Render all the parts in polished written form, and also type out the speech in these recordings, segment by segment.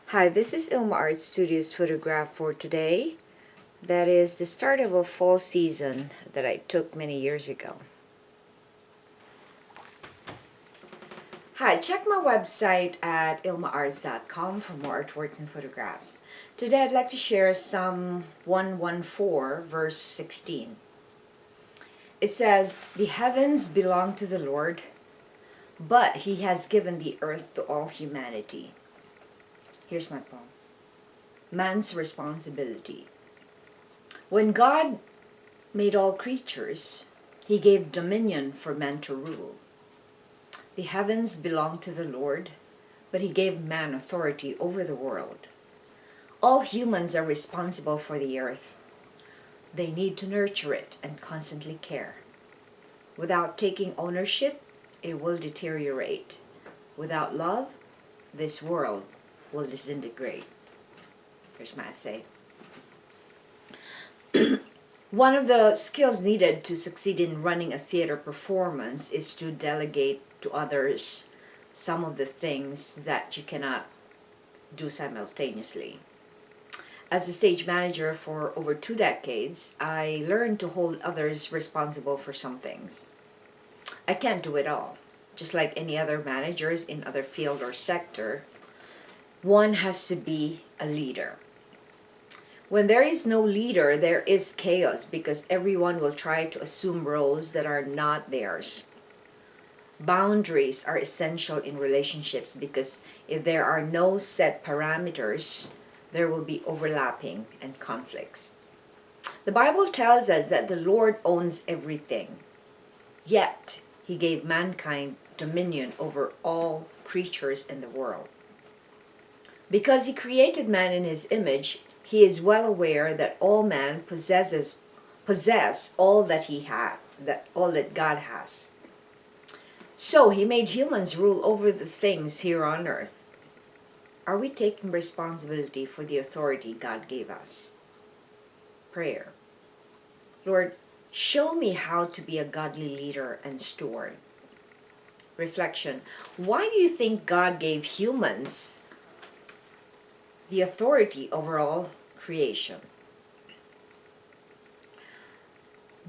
Hi, this is Ilma Art Studios photograph for today. That is the start of a fall season that I took many years ago. Hi, check my website at ilmaarts.com for more artworks and photographs. Today I'd like to share Psalm 114 verse 16. It says, "The heavens belong to the Lord, but He has given the earth to all humanity." Here's my poem. Man's responsibility. When God made all creatures, He gave dominion for man to rule. The heavens belong to the Lord, but He gave man authority over the world. All humans are responsible for the earth. They need to nurture it and constantly care. Without taking ownership, it will deteriorate. Without love, this world will disintegrate. Here's my essay. One of the skills needed to succeed in running a theater performance is to delegate to others some of the things that you cannot do simultaneously. As a stage manager for over 2 decades, I learned to hold others responsible for some things. I can't do it all. Just like any other managers in other field or sector, one has to be a leader. When there is no leader, there is chaos because everyone will try to assume roles that are not theirs. Boundaries are essential in relationships because if there are no set parameters, there will be overlapping and conflicts. The Bible tells us that the Lord owns everything, yet He gave mankind dominion over all creatures in the world. Because He created man in His image, He is well aware that all man possess all that He has, all that God has. So He made humans rule over the things here on earth. Are we taking responsibility for the authority God gave us? Prayer. Lord, show me how to be a godly leader and steward. Reflection. Why do you think God gave humans the authority over all creation?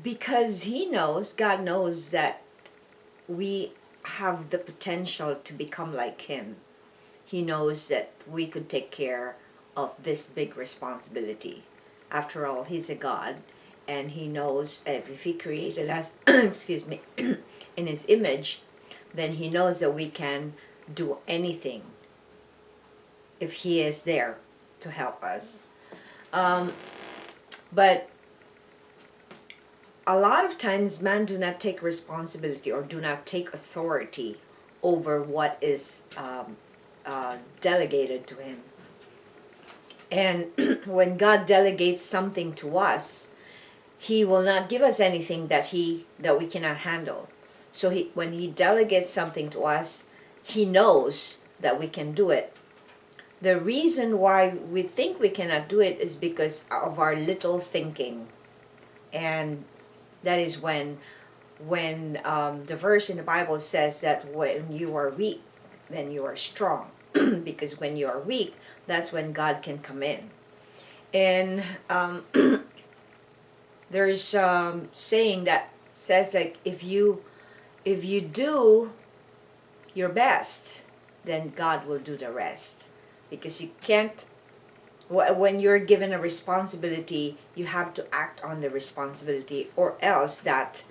Because God knows that we have the potential to become like Him. He knows that we could take care of this big responsibility. After all, He's a God, and He knows if He created us, excuse me, in His image, then He knows that we can do anything if He is there to help us. But a lot of times men do not take responsibility or do not take authority over what is delegated to Him. And when God delegates something to us, He will not give us anything that we cannot handle. So when He delegates something to us, He knows that we can do it. The reason why we think we cannot do it is because of our little thinking. And that is when the verse in the Bible says that when you are weak, then you are strong. Because when you are weak, that's when God can come in. And there's saying that says, like, if you do your best, then God will do the rest. Because you can't, when you're given a responsibility, you have to act on the responsibility, or else that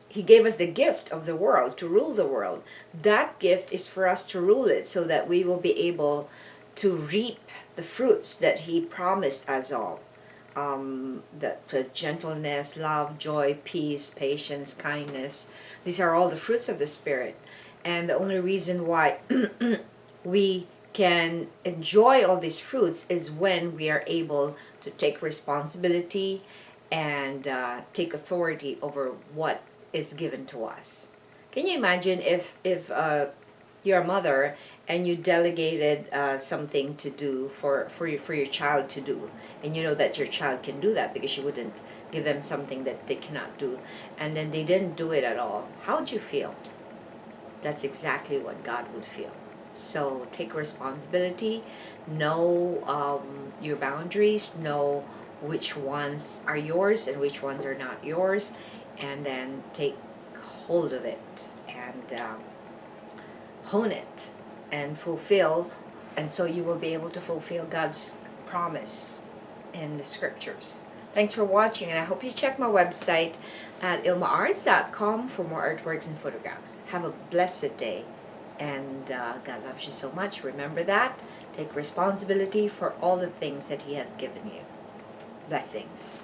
He gave us the gift of the world to rule the world. That gift is for us to rule it so that we will be able to reap the fruits that He promised us all. The gentleness, love, joy, peace, patience, kindness. These are all the fruits of the Spirit. And the only reason why we can enjoy all these fruits is when we are able to take responsibility and take authority over what is given to us. Can you imagine if you're a mother and you delegated something to do for your child to do, and you know that your child can do that because you wouldn't give them something that they cannot do, and then they didn't do it at all? How would you feel? That's exactly what God would feel. So take responsibility, know your boundaries, know which ones are yours and which ones are not yours, and then take hold of it and hone it and fulfill, and so you will be able to fulfill God's promise in the scriptures. Thanks for watching, and I hope you check my website at ilmaarts.com for more artworks and photographs. Have a blessed day, and God loves you so much. Remember that. Take responsibility for all the things that He has given you. Blessings.